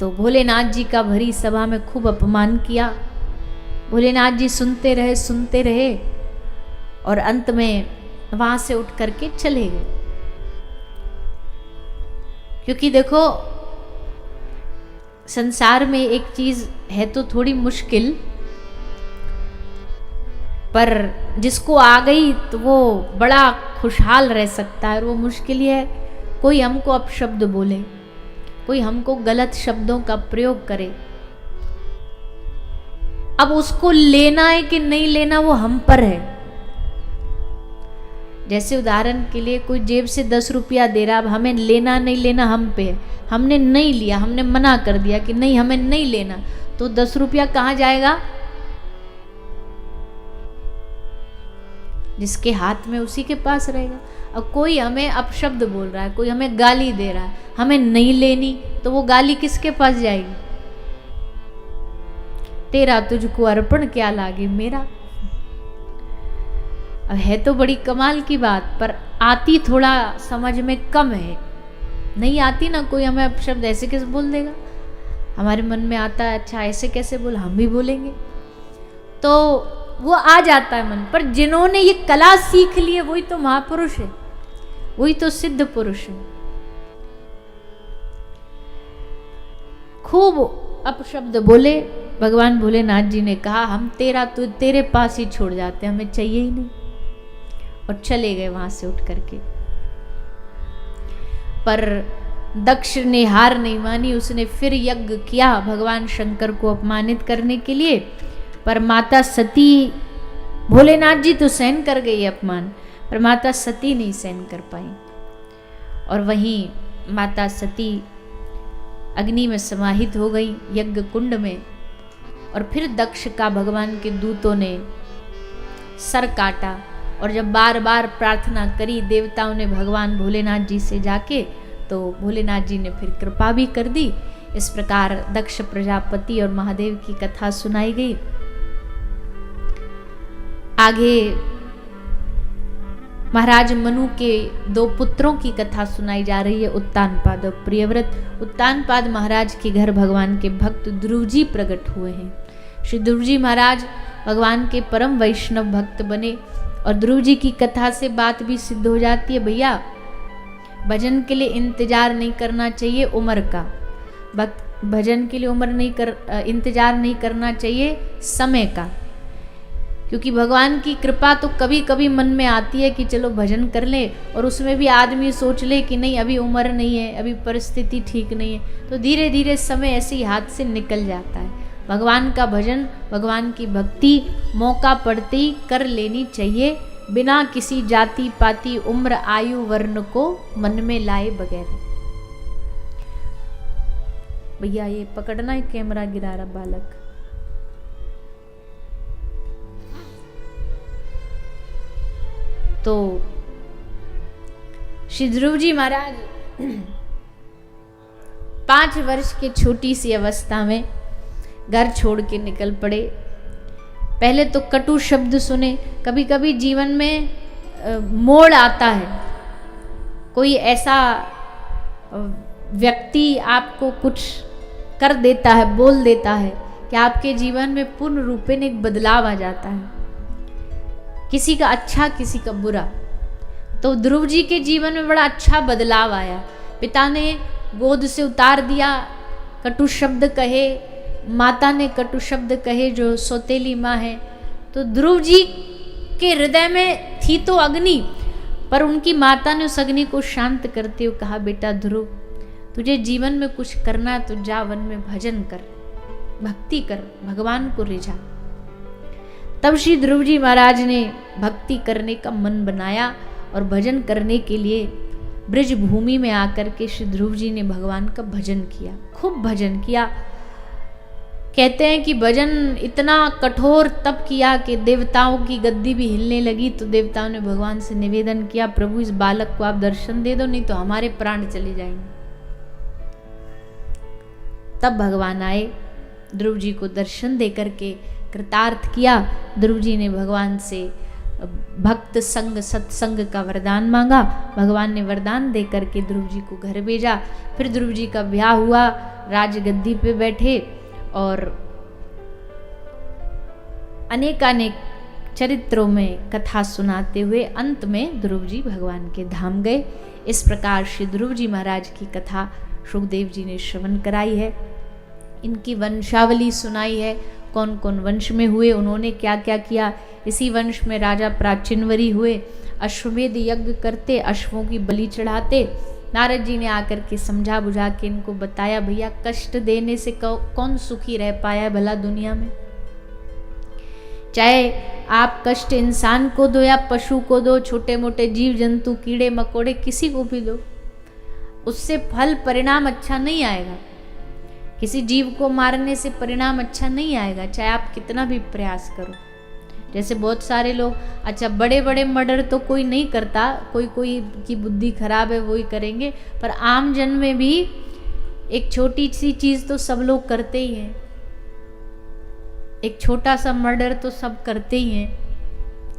तो भोलेनाथ जी का भरी सभा में खूब अपमान किया। भोलेनाथ जी सुनते रहे और अंत में वहां से उठ करके चले गए। क्योंकि देखो संसार में एक चीज है तो थोड़ी मुश्किल, पर जिसको आ गई तो वो बड़ा खुशहाल रह सकता है। और वो मुश्किल ही है, कोई हमको अपशब्द बोले, कोई हमको गलत शब्दों का प्रयोग करे। अब उसको लेना है कि नहीं लेना वो हम पर है। जैसे उदाहरण के लिए कोई जेब से 10 रुपया दे रहा, अब हमें लेना नहीं लेना हम पे है। हमने नहीं लिया, हमने मना कर दिया कि नहीं हमें नहीं लेना, तो 10 रुपया कहाँ जाएगा? जिसके हाथ में उसी के पास रहेगा। अब कोई हमें अपशब्द बोल रहा है, कोई हमें गाली दे रहा है, हमें नहीं लेनी, तो वो गाली किसके पास जाएगी? तेरा तुझको अर्पण क्या लागे मेरा। अब है तो बड़ी कमाल की बात, पर आती थोड़ा समझ में कम है। नहीं आती ना, कोई हमें अपशब्द ऐसे कैसे बोल देगा, हमारे मन में आता है अच्छा ऐसे कैसे बोल, हम भी बोलेंगे, तो वो आ जाता है मन पर। जिन्होंने ये कला सीख ली है वही तो महापुरुष है, वही तो सिद्ध पुरुष है। खूब अपशब्द बोले। भगवान भोलेनाथ जी ने कहा हम तेरे पास ही छोड़ जाते हैं, हमें चाहिए ही नहीं, और चले गए वहां से उठ करके। पर दक्ष ने हार नहीं मानी, उसने फिर यज्ञ किया भगवान शंकर को अपमानित करने के लिए। पर माता सती, भोलेनाथ जी तो सहन कर गई अपमान, पर माता सती नहीं सहन कर पाई, और वहीं माता सती अग्नि में समाहित हो गई यज्ञ कुंड में। और फिर दक्ष का भगवान के दूतों ने सर काटा, और जब बार बार प्रार्थना करी देवताओं ने भगवान भोलेनाथ जी से जाके, तो भोलेनाथ जी ने फिर कृपा भी कर दी। इस प्रकार दक्ष प्रजापति और महादेव की कथा सुनाई गई। आगे महाराज मनु के 2 पुत्रों की कथा सुनाई जा रही है, उत्तानपाद और प्रियव्रत। उत्तानपाद महाराज के घर भगवान के भक्त ध्रुव जी प्रकट हुए हैं। श्री ध्रुव जी महाराज भगवान के परम वैष्णव भक्त बने, और ध्रुव जी की कथा से बात भी सिद्ध हो जाती है, भैया भजन के लिए इंतजार नहीं करना चाहिए उम्र का, भजन के लिए इंतजार नहीं करना चाहिए समय का। क्योंकि भगवान की कृपा तो कभी कभी मन में आती है कि चलो भजन कर ले, और उसमें भी आदमी सोच ले कि नहीं अभी उम्र नहीं है, अभी परिस्थिति ठीक नहीं है, तो धीरे धीरे समय ऐसे ही हाथ से निकल जाता है। भगवान का भजन, भगवान की भक्ति मौका पड़ते ही कर लेनी चाहिए, बिना किसी जाति पाति उम्र आयु वर्ण को मन में लाए बगैर। भैया ये पकड़ना है, कैमरा गिरा रहा बालक। तो श्री ध्रुव जी महाराज 5 वर्ष की छोटी सी अवस्था में घर छोड़ के निकल पड़े। पहले तो कटु शब्द सुने। कभी कभी जीवन में मोड़ आता है, कोई ऐसा व्यक्ति आपको कुछ कर देता है, बोल देता है कि आपके जीवन में पूर्ण रूपेण एक बदलाव आ जाता है, किसी का अच्छा किसी का बुरा। तो ध्रुव जी के जीवन में बड़ा अच्छा बदलाव आया। पिता ने गोद से उतार दिया, कटु शब्द कहे, माता ने कटु शब्द कहे जो सौतेली माँ है। तो ध्रुव जी के हृदय में थी तो अग्नि, पर उनकी माता ने उस अग्नि को शांत करते हुए कहा, बेटा ध्रुव तुझे जीवन में कुछ करना है तो जा वन में भजन कर, भक्ति कर, भगवान को रिझा। तब श्री ध्रुव जी महाराज ने भक्ति करने का मन बनाया और भजन करने के लिए ब्रज भूमि में आकर के श्री ध्रुव जी ने भगवान का भजन किया, खूब भजन किया। कहते हैं कि भजन इतना कठोर तप किया कि देवताओं की गद्दी भी हिलने लगी। तो देवताओं ने भगवान से निवेदन किया, प्रभु इस बालक को आप दर्शन दे दो, नहीं तो हमारे प्राण चले जाएंगे। तब भगवान आए, ध्रुव जी को दर्शन दे करके कृतार्थ किया। ध्रुव जी ने भगवान से भक्त संग सत्संग का वरदान मांगा। भगवान ने वरदान दे करके ध्रुव जी को घर भेजा। फिर ध्रुव जी का ब्याह हुआ राजगद्दी पे बैठे और अनेकानेक चरित्रों में कथा सुनाते हुए अंत में ध्रुव जी भगवान के धाम गए। इस प्रकार श्री ध्रुव जी महाराज की कथा सुखदेव जी ने श्रवण कराई है। इनकी वंशावली सुनाई है, कौन कौन वंश में हुए, उन्होंने क्या क्या किया। इसी वंश में राजा प्राचीनवरी हुए, अश्वमेध यज्ञ करते, अश्वों की बलि चढ़ाते। नारद जी ने आकर के समझा बुझा के इनको बताया, भैया कष्ट देने से कौन सुखी रह पाया भला दुनिया में। चाहे आप कष्ट इंसान को दो या पशु को दो, छोटे मोटे जीव जंतु कीड़े मकोड़े किसी को भी दो, उससे फल परिणाम अच्छा नहीं आएगा। किसी जीव को मारने से परिणाम अच्छा नहीं आएगा, चाहे आप कितना भी प्रयास करो। जैसे बहुत सारे लोग, अच्छा बड़े बड़े मर्डर तो कोई नहीं करता, कोई कोई की बुद्धि खराब है वही करेंगे, पर आम जन में भी एक छोटी सी चीज़ तो सब लोग करते ही हैं। एक छोटा सा मर्डर तो सब करते ही हैं।